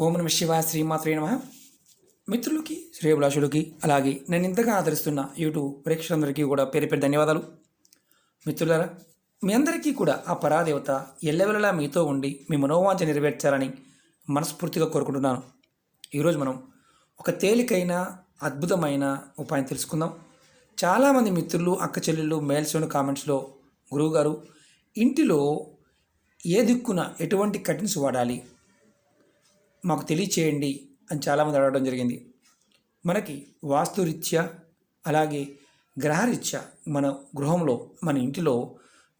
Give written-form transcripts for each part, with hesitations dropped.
ఓం నమ శివాయ శ్రీమాత్రే నమః. మిత్రులకి శ్రేయభిలాషులకి అలాగే నేను ఇంతగా ఆదరిస్తున్న యూట్యూబ్ ప్రేక్షకులందరికీ కూడా పేరు పేరు ధన్యవాదాలు. మిత్రులారా, మీ అందరికీ కూడా ఆ పరాదేవత ఎల్లవెల్లలా మీతో ఉండి మీ మనోవాంఛ నెరవేర్చాలని మనస్ఫూర్తిగా కోరుకుంటున్నాను. ఈరోజు మనం ఒక తేలికైన అద్భుతమైన ఉపాయం తెలుసుకుందాం. చాలామంది మిత్రులు అక్క చెల్లెళ్ళు మెయిల్స్లోని కామెంట్స్లో గురువుగారు ఇంటిలో ఏ దిక్కున ఎటువంటి కర్టన్స్ వాడాలి మాకు తెలియచేయండి అని చాలామంది అడగడం జరిగింది. మనకి వాస్తురీత్యా అలాగే గ్రహరీత్యా మన గృహంలో మన ఇంటిలో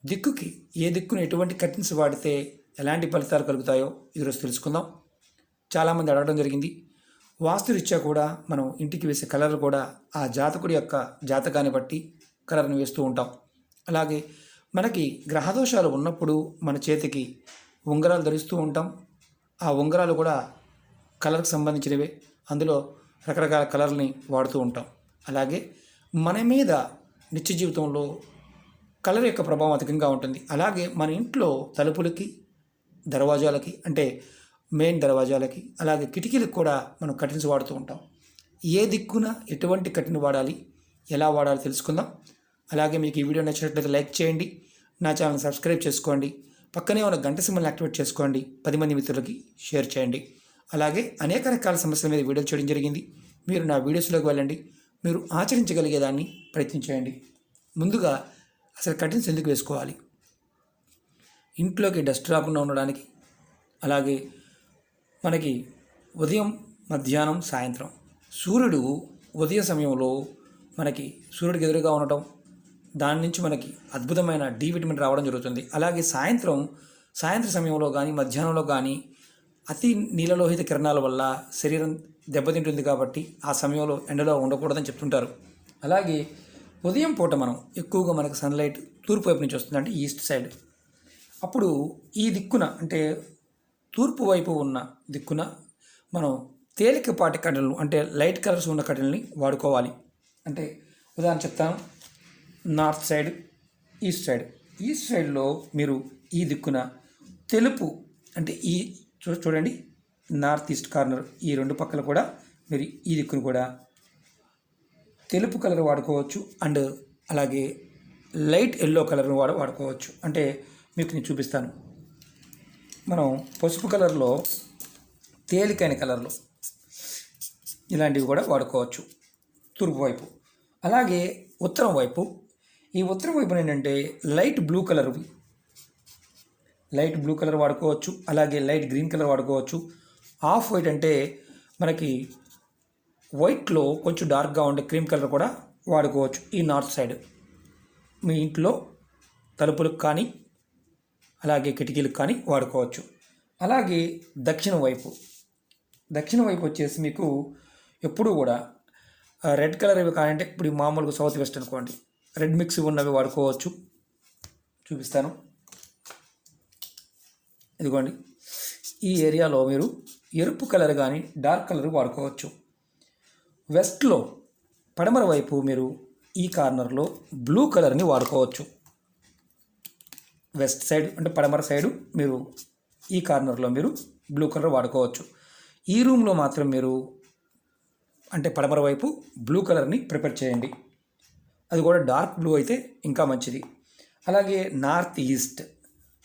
దిక్కుకి ఏ దిక్కున ఎటువంటి కర్టన్స్ వాడితే ఎలాంటి ఫలితాలు కలుగుతాయో ఈరోజు తెలుసుకుందాం. చాలామంది అడగడం జరిగింది. వాస్తురీత్యా కూడా మనం ఇంటికి వేసే కలర్ కూడా ఆ జాతకుడి యొక్క జాతకాన్ని బట్టి కలర్ని వేస్తూ ఉంటాం. అలాగే మనకి గ్రహదోషాలు ఉన్నప్పుడు మన చేతికి ఉంగరాలు ధరిస్తూ ఉంటాం. ఆ ఉంగరాలు కూడా కలర్కి సంబంధించినవే. అందులో రకరకాల కలర్ని వాడుతూ ఉంటాం. అలాగే మన మీద నిత్య జీవితంలో కలర్ యొక్క ప్రభావం అధికంగా ఉంటుంది. అలాగే మన ఇంట్లో తలుపులకి దర్వాజాలకి అంటే మెయిన్ దర్వాజాలకి అలాగే కిటికీలకు కూడా మనం కర్టన్స్ వాడుతూ ఉంటాం. ఏ దిక్కున ఎటువంటి కర్టన్ వాడాలి, ఎలా వాడాలి తెలుసుకుందాం. అలాగే మీకు ఈ వీడియో నచ్చినట్లయితే లైక్ చేయండి, నా ఛానల్ సబ్స్క్రైబ్ చేసుకోండి, పక్కనే ఉన్న గంట సింబల్ని యాక్టివేట్ చేసుకోండి, 10 మంది మిత్రులకి షేర్ చేయండి. అలాగే అనేక రకాల సమస్యల మీద వీడియోలు చేయడం జరిగింది. మీరు నా వీడియోస్లోకి వెళ్ళండి, మీరు ఆచరించగలిగేదాన్ని ప్రయత్నించేయండి. ముందుగా అసలు కర్టన్స్ ఎందుకు వేసుకోవాలి? ఇంట్లోకి డస్ట్ రాకుండా ఉండడానికి, అలాగే మనకి ఉదయం మధ్యాహ్నం సాయంత్రం సూర్యుడు ఉదయ సమయంలో మనకి సూర్యుడికి ఎదురుగా ఉండటం, దాని నుంచి మనకి అద్భుతమైన డి విటమిన్ రావడం జరుగుతుంది. అలాగే సాయంత్రం సమయంలో కానీ మధ్యాహ్నంలో కానీ అతి నీలలోహిత కిరణాల వల్ల శరీరం దెబ్బతింటుంది. కాబట్టి ఆ సమయంలో ఎండలో ఉండకూడదని చెప్తుంటారు. అలాగే ఉదయం పూట మనం ఎక్కువగా మనకు సన్లైట్ తూర్పు వైపు నుంచి వస్తుంది, అంటే ఈస్ట్ సైడ్. అప్పుడు ఈ దిక్కున అంటే తూర్పు వైపు ఉన్న దిక్కున మనం తేలికపాటి కట్టెలు అంటే లైట్ కలర్స్ ఉన్న కట్టెల్ని వాడుకోవాలి. అంటే ఉదాహరణ చెప్తాను. నార్త్ సైడ్, ఈస్ట్ సైడ్లో మీరు ఈ దిక్కున తెలుపు అంటే చూడండి, నార్త్ ఈస్ట్ కార్నర్ ఈ రెండు పక్కల కూడా మీరు ఈ దిక్కును కూడా తెలుపు కలర్ వాడుకోవచ్చు. అండ్ అలాగే లైట్ ఎల్లో కలర్ని వాడుకోవచ్చు. అంటే మీకు నేను చూపిస్తాను. మనం పసుపు కలర్లో తేలికైన కలర్లో ఇలాంటివి కూడా వాడుకోవచ్చు తూర్పు వైపు. అలాగే ఉత్తరం వైపు, ఈ ఉత్తరం వైపున ఏంటంటే లైట్ బ్లూ కలర్ వాడుకోవచ్చు. అలాగే లైట్ గ్రీన్ కలర్ వాడుకోవచ్చు. ఆఫ్ వైట్ అంటే మనకి వైట్లో కొంచెం డార్క్గా ఉండే క్రీమ్ కలర్ కూడా వాడుకోవచ్చు. ఈ నార్త్ సైడ్ మీ ఇంట్లో తలుపులకు కానీ అలాగే కిటికీలకు కానీ వాడుకోవచ్చు. అలాగే దక్షిణ వైపు వచ్చేసి మీకు ఎప్పుడు కూడా రెడ్ కలర్ ఇవి కానీ, అంటే ఇప్పుడు మామూలుగా సౌత్ వెస్ట్ అనుకోండి, రెడ్ మిక్స్ ఉన్నవి వాడుకోవచ్చు. చూపిస్తాను. ఇదిగోండి, ఈ ఏరియాలో మీరు ఎరుపు కలర్ కానీ డార్క్ కలర్ వాడుకోవచ్చు. వెస్ట్లో పడమర వైపు మీరు ఈ కార్నర్లో బ్లూ కలర్ని వాడుకోవచ్చు. వెస్ట్ సైడ్ అంటే పడమర సైడు మీరు ఈ కార్నర్లో మీరు బ్లూ కలర్ వాడుకోవచ్చు. ఈ రూమ్లో మాత్రం మీరు అంటే పడమర వైపు బ్లూ కలర్ని ప్రిపేర్ చేయండి. అది కూడా డార్క్ బ్లూ అయితే ఇంకా మంచిది. అలాగే నార్త్ ఈస్ట్,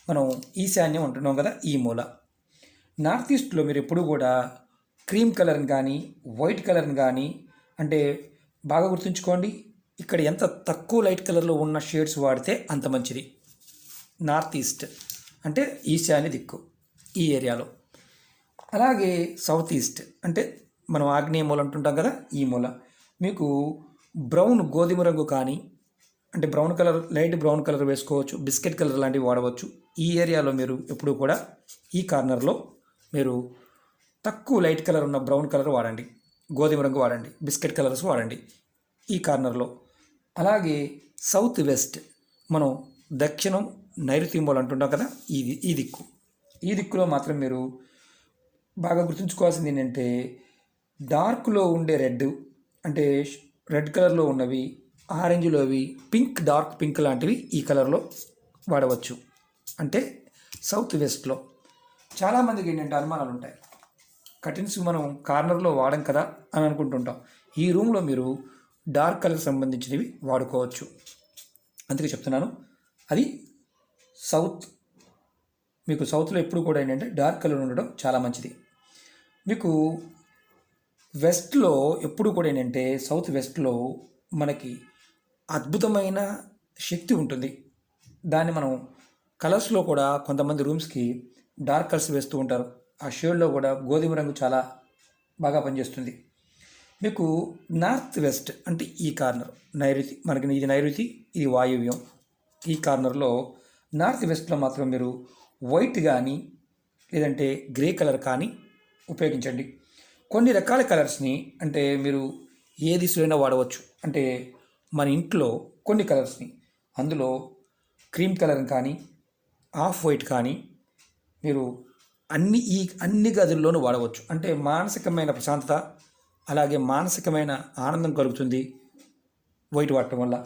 మనం ఈశాన్యం అంటున్నాం కదా, ఈ మూల నార్త్ ఈస్ట్లో మీరు ఎప్పుడు కూడా క్రీమ్ కలర్ని కానీ వైట్ కలర్ని కానీ, అంటే బాగా గుర్తుంచుకోండి, ఇక్కడ ఎంత తక్కువ లైట్ కలర్లో ఉన్న షేడ్స్ వాడితే అంత మంచిది. నార్త్ ఈస్ట్ అంటే ఈశాన్య దిక్కు ఈ ఏరియాలో. అలాగే సౌత్ ఈస్ట్ అంటే మనం ఆగ్నేయ మూల అంటుంటాం కదా, ఈ మూల మీకు బ్రౌన్ గోధుమ రంగు కానీ, అంటే brown colour light brown colour వేసుకోవచ్చు, బిస్కెట్ కలర్ లాంటివి వాడవచ్చు. ఈ ఏరియాలో మీరు ఎప్పుడు కూడా ఈ కార్నర్లో మీరు తక్కువ లైట్ కలర్ ఉన్న బ్రౌన్ కలర్ వాడండి, గోధుమ రంగు వాడండి, బిస్కెట్ కలర్స్ వాడండి ఈ కార్నర్లో. అలాగే సౌత్ వెస్ట్ మనం దక్షిణం నైరుతి మూల అంటుంటాం కదా, ఈ దిక్కులో మాత్రం మీరు బాగా గుర్తుంచుకోవాల్సింది ఏంటంటే డార్క్లో ఉండే రెడ్, అంటే రెడ్ కలర్లో ఉన్నవి, ఆరెంజ్లోవి, పింక్, డార్క్ పింక్ లాంటివి ఈ కలర్లో వాడవచ్చు. అంటే సౌత్ వెస్ట్లో చాలామందికి ఏంటంటే అనుమానాలు ఉంటాయి. కర్టెన్స్ మనం కార్నర్లో వాడం కదా అని అనుకుంటుంటాం. ఈ రూమ్లో మీరు డార్క్ కలర్ సంబంధించినవి వాడుకోవచ్చు. అందుకే చెప్తున్నాను. అది సౌత్, మీకు సౌత్లో ఎప్పుడు కూడా ఏంటంటే డార్క్ కలర్ ఉండడం చాలా మంచిది. మీకు వెస్ట్లో ఎప్పుడు కూడా ఏంటంటే సౌత్ వెస్ట్లో మనకి అద్భుతమైన శక్తి ఉంటుంది. దాన్ని మనం కలర్స్లో కూడా కొంతమంది రూమ్స్కి డార్క్ కలర్స్ వేస్తూ ఉంటారు. ఆ షేడ్లో కూడా గోధుమ రంగు చాలా బాగా పనిచేస్తుంది. మీకు నార్త్ వెస్ట్ అంటే ఈ కార్నర్ నైరుతి, మనకి ఇది నైరుతి, ఇది వాయువ్యం. ఈ కార్నర్లో నార్త్ వెస్ట్లో మాత్రం మీరు వైట్ కానీ లేదంటే గ్రే కలర్ కానీ ఉపయోగించండి. కొన్ని రకాల కలర్స్ని అంటే మీరు ఏ దిశలోనైనా వాడవచ్చు. అంటే మన ఇంట్లో కొన్ని కలర్స్ని, అందులో క్రీమ్ కలర్ కానీ ఆఫ్ వైట్ కానీ మీరు అన్ని గదుల్లోనూ వాడవచ్చు. అంటే మానసికమైన ప్రశాంతత అలాగే మానసికమైన ఆనందం కలుగుతుంది వైట్ వాడటం వల్ల.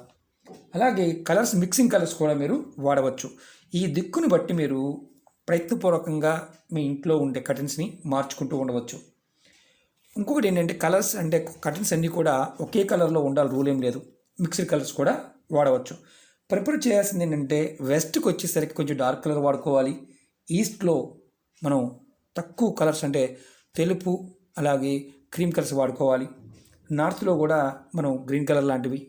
అలాగే కలర్స్ మిక్సింగ్ కలర్స్ కూడా మీరు వాడవచ్చు. ఈ దిక్కుని బట్టి మీరు ప్రయత్నపూర్వకంగా మీ ఇంట్లో ఉండే కర్టెన్స్ని మార్చుకుంటూ ఉండవచ్చు. ఇంకొకటి ఏంటంటే కలర్స్ అంటే కర్టెన్స్ అన్నీ కూడా ఒకే కలర్లో ఉండాలి రూల్ ఏం లేదు. మిక్స్డ్ కలర్స్ కూడా వాడవచ్చు. ప్రిఫర్ చేయాల్సింది ఏంటంటే వెస్ట్కి వచ్చేసరికి కొంచెం డార్క్ కలర్ వాడుకోవాలి. ఈస్ట్లో మనం తక్కువ కలర్స్ అంటే తెలుపు అలాగే క్రీమ్ కలర్స్ వాడుకోవాలి. నార్త్లో కూడా మనం గ్రీన్ కలర్ లాంటివి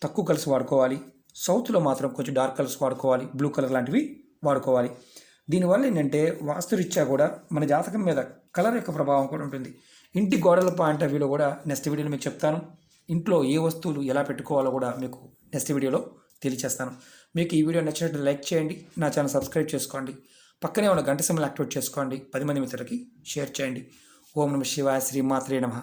తక్కువ కలర్స్ వాడుకోవాలి. సౌత్లో మాత్రం కొంచెం డార్క్ కలర్స్ వాడుకోవాలి, బ్లూ కలర్ లాంటివి వాడుకోవాలి. దీనివల్ల ఏంటంటే వాస్తురీత్యా కూడా మన జాతకం మీద కలర్ యొక్క ప్రభావం కూడా ఉంటుంది. ఇంటి గోడల పాయింట్ ఆఫ్ వ్యూలో కూడా నెక్స్ట్ వీడియోలో మీకు చెప్తాను. ఇంట్లో ఏ వస్తువులు ఎలా పెట్టుకోవాలో కూడా మీకు నెక్స్ట్ వీడియోలో తెలియచేస్తాను. మీకు ఈ వీడియో నచ్చినట్టు లైక్ చేయండి, నా ఛానల్ సబ్స్క్రైబ్ చేసుకోండి, పక్కనే ఉన్న గంట సింబల్ యాక్టివేట్ చేసుకోండి, 10 మంది మిత్రులకి షేర్ చేయండి. ఓం నమః శివాయ, శ్రీమాత్రే నమః.